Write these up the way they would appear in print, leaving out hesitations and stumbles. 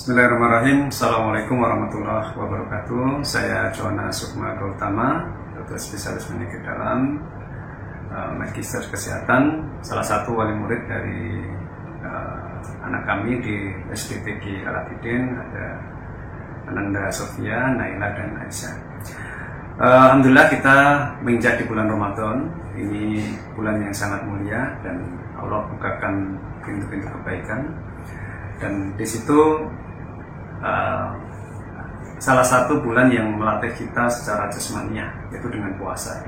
Bismillahirrahmanirrahim. Assalamualaikum warahmatullahi wabarakatuh. Saya Jonas Sukma Gautama, dokter spesialis penyakit dalam, magister kesehatan, salah satu wali murid dari anak kami di SDPG Al-Abidin, ada Ananda Sofia, Naila, dan Aisyah. Alhamdulillah kita menginjak di bulan Ramadan. Ini bulan yang sangat mulia dan Allah bukakan pintu-pintu kebaikan. Dan di situ salah satu bulan yang melatih kita secara jasmaniah, yaitu dengan puasa.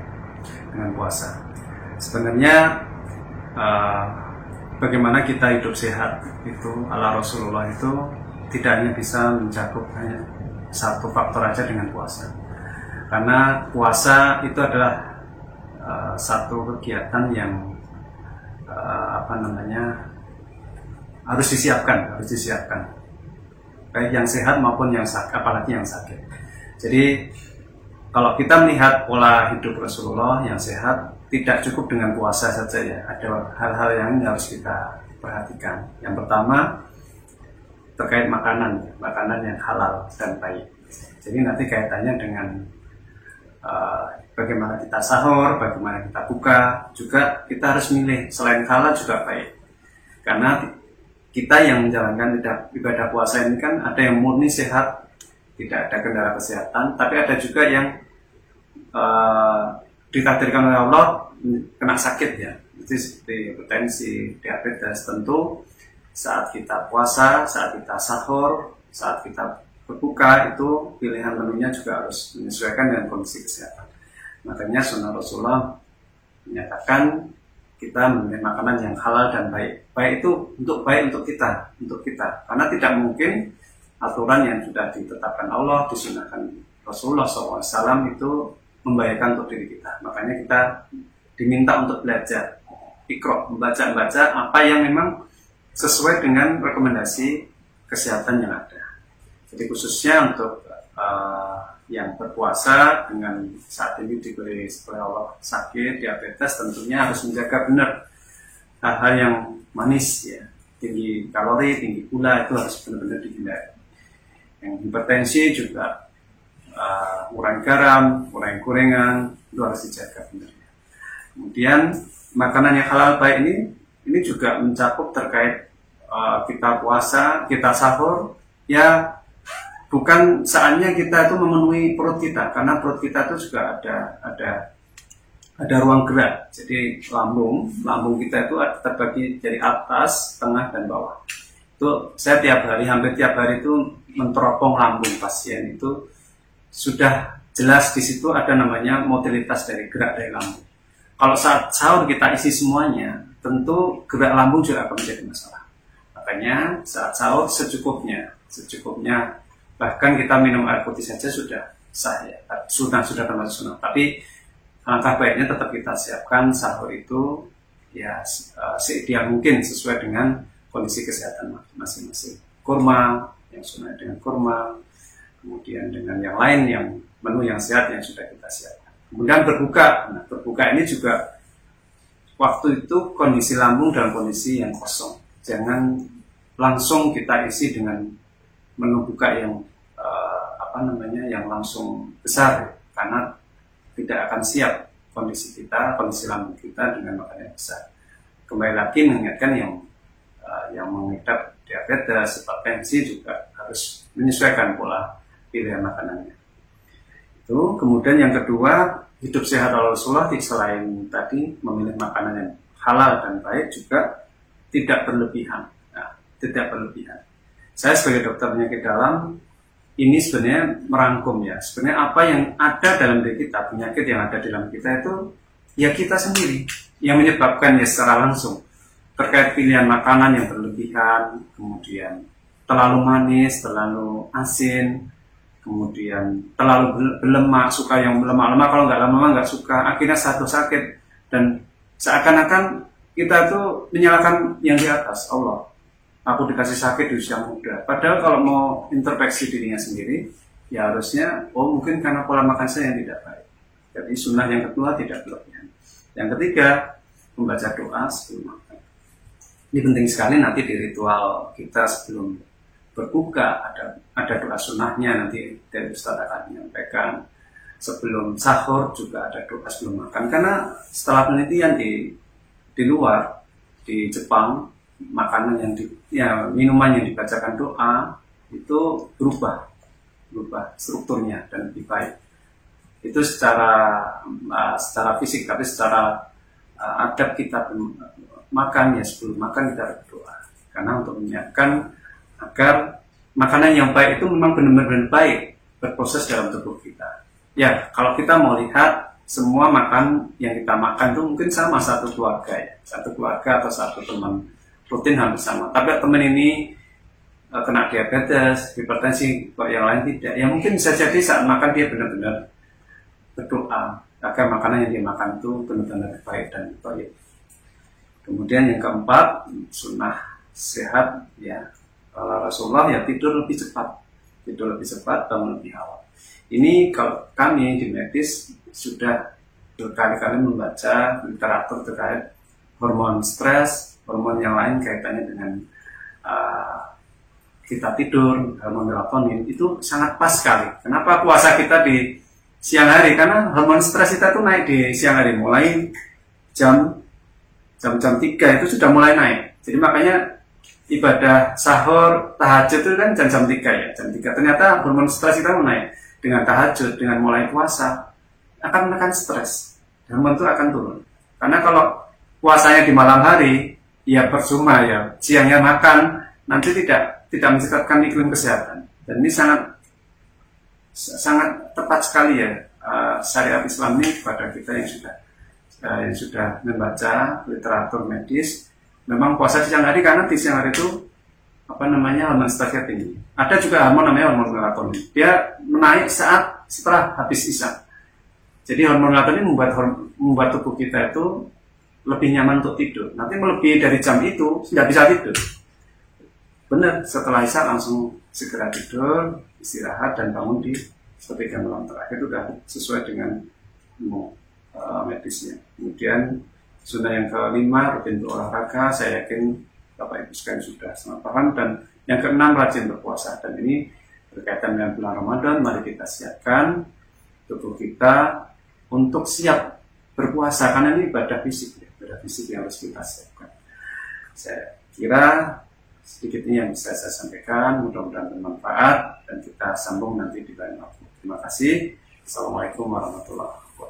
Sebenarnya bagaimana kita hidup sehat itu ala Rasulullah itu tidak hanya bisa mencakup hanya satu faktor aja dengan puasa. Karena puasa itu adalah satu kegiatan yang harus disiapkan, baik yang sehat maupun yang sakit, apalagi yang sakit. Jadi kalau kita melihat pola hidup Rasulullah yang sehat, tidak cukup dengan puasa saja ya. Ada hal-hal yang harus kita perhatikan. Yang pertama terkait makanan yang halal dan baik. Jadi nanti kaitannya dengan bagaimana kita sahur, bagaimana kita buka, juga kita harus milih selain halal juga baik. Karena kita yang menjalankan ibadah puasa ini kan ada yang murni sehat, tidak ada kendala kesehatan, tapi ada juga yang ditakdirkan oleh Allah kena sakit ya, itu seperti hipertensi, diabetes. Tentu saat kita puasa, saat kita sahur, saat kita berbuka, itu pilihan menunya juga harus menyesuaikan dengan kondisi kesehatan. Makanya sunnah Rasulullah menyatakan kita memilih makanan yang halal dan baik. Baik itu baik untuk kita. Karena tidak mungkin aturan yang sudah ditetapkan Allah, disunahkan Rasulullah SAW itu membahayakan untuk diri kita. Makanya kita diminta untuk belajar, membaca apa yang memang sesuai dengan rekomendasi kesehatan yang ada. Jadi khususnya untuk yang berpuasa dengan saat ini diberi oleh Allah sakit, diabetes, tentunya harus menjaga benar hal-hal yang manis ya, tinggi kalori, tinggi gula, itu harus benar-benar dihindari. Yang hipertensi juga kurangi garam, kurangi gorengan, itu harus dijaga benar. Kemudian makanan yang halal baik ini juga mencakup terkait kita puasa, kita sahur ya. Bukan saatnya kita itu memenuhi perut kita, karena perut kita itu juga ada ruang gerak. Jadi lambung kita itu terbagi dari atas, tengah, dan bawah. Itu saya hampir tiap hari itu menteropong lambung pasien. Itu sudah jelas di situ ada namanya motilitas dari gerak dari lambung. Kalau saat sahur kita isi semuanya, tentu gerak lambung juga akan menjadi masalah. Makanya saat sahur secukupnya. Bahkan kita minum air putih saja sudah sah ya, sudah termasuk sunnah. Tapi langkah baiknya tetap kita siapkan sahur itu ya seideal mungkin sesuai dengan kondisi kesehatan masing-masing. Kurma yang sunnah dengan kurma, kemudian dengan yang lain yang menu yang sehat yang sudah kita siapkan. Kemudian berbuka. Nah, berbuka ini juga waktu itu kondisi lambung dalam kondisi yang kosong. Jangan langsung kita isi dengan menu buka yang yang langsung besar, karena tidak akan siap kondisi lambung kita dengan makanan yang besar. Kembali lagi mengingatkan yang mengidap diabetes, hipertensi juga harus menyesuaikan pola pilihan makanannya. Itu. Kemudian yang kedua, hidup sehat ala Rasulullah selain tadi memilih makanan yang halal dan baik juga tidak berlebihan. Tidak berlebihan. Saya sebagai dokter penyakit dalam ini sebenarnya merangkum ya. Sebenarnya apa yang ada dalam diri kita, penyakit yang ada dalam kita itu ya kita sendiri yang menyebabkan ya secara langsung. Terkait pilihan makanan yang berlebihan, kemudian terlalu manis, terlalu asin, kemudian terlalu berlemak, suka yang berlemak-lemak, kalau nggak lemak nggak suka, akhirnya satu sakit. Dan seakan-akan kita tuh menyalahkan yang di atas, Allah. Aku dikasih sakit di usia muda. Padahal kalau mau introspeksi dirinya sendiri, ya harusnya, mungkin karena pola makan saya yang tidak baik. Jadi sunnah yang kedua tidak berlebihan. Yang ketiga, membaca doa sebelum makan. Ini penting sekali nanti di ritual kita sebelum berbuka ada doa sunnahnya, nanti dari Ustaz akan menyampaikan. Sebelum sahur juga ada doa sebelum makan, karena setelah penelitian di luar, di Jepang, makanan minuman yang dibacakan doa itu berubah strukturnya dan lebih baik. Itu secara fisik, tapi secara adab kita makan, ya sebelum makan kita berdoa, karena untuk menyiapkan agar makanan yang baik itu memang benar-benar baik berproses dalam tubuh kita. Ya, kalau kita mau lihat semua makan yang kita makan itu mungkin sama satu keluarga atau satu teman, rutin hampir sama. Tapi teman ini kena diabetes, hipertensi, kok yang lain tidak. Ya mungkin bisa jadi saat makan dia benar-benar berdoa agar makanan yang dia makan itu benar-benar baik dan baik. Kemudian yang keempat, sunnah sehat, ya Rasulullah ya tidur lebih cepat, bangun lebih awal. Ini kalau kami di medis sudah berkali-kali membaca literatur terkait hormon stres, hormon yang lain kaitannya dengan kita tidur, hormon melatonin itu sangat pas sekali. Kenapa puasa kita di siang hari? Karena hormon stres kita tuh naik di siang hari, mulai jam 3 itu sudah mulai naik. Jadi makanya ibadah sahur, tahajud itu kan jam 3 ya, jam 3. Ternyata hormon stres kita naik. Dengan tahajud, dengan mulai puasa, akan menekan stres. Hormon itu akan turun. Karena kalau puasanya di malam hari, ya percuma ya. Siangnya makan, nanti tidak menciptakan iklim kesehatan. Dan ini sangat tepat sekali ya syariat Islam ini kepada kita yang sudah membaca literatur medis. Memang puasa di siang hari, karena di siang hari itu hormon stresnya tinggi. Ada juga hormon namanya hormon melatonin. Dia menaik setelah habis isya. Jadi hormon melatonin membuat tubuh kita itu lebih nyaman untuk tidur. Nanti melebihi dari jam itu tidak bisa tidur. Benar, setelah isya langsung segera tidur, istirahat dan bangun di sepertiga malam terakhir. Itu sudah sesuai dengan medisnya. Kemudian sunnah yang kelima, rutin berolahraga. Saya yakin Bapak Ibu sekalian sudah sangat paham. Dan yang keenam, rajin berpuasa. Dan ini berkaitan dengan bulan Ramadan. Mari kita siapkan tubuh kita untuk siap berpuasa, karena ini ibadah fisik yang harus kita siapkan. Saya kira sedikit ini yang bisa saya sampaikan, mudah-mudahan bermanfaat dan kita sambung nanti di lain waktu. Terima kasih. Assalamualaikum warahmatullahi wabarakatuh.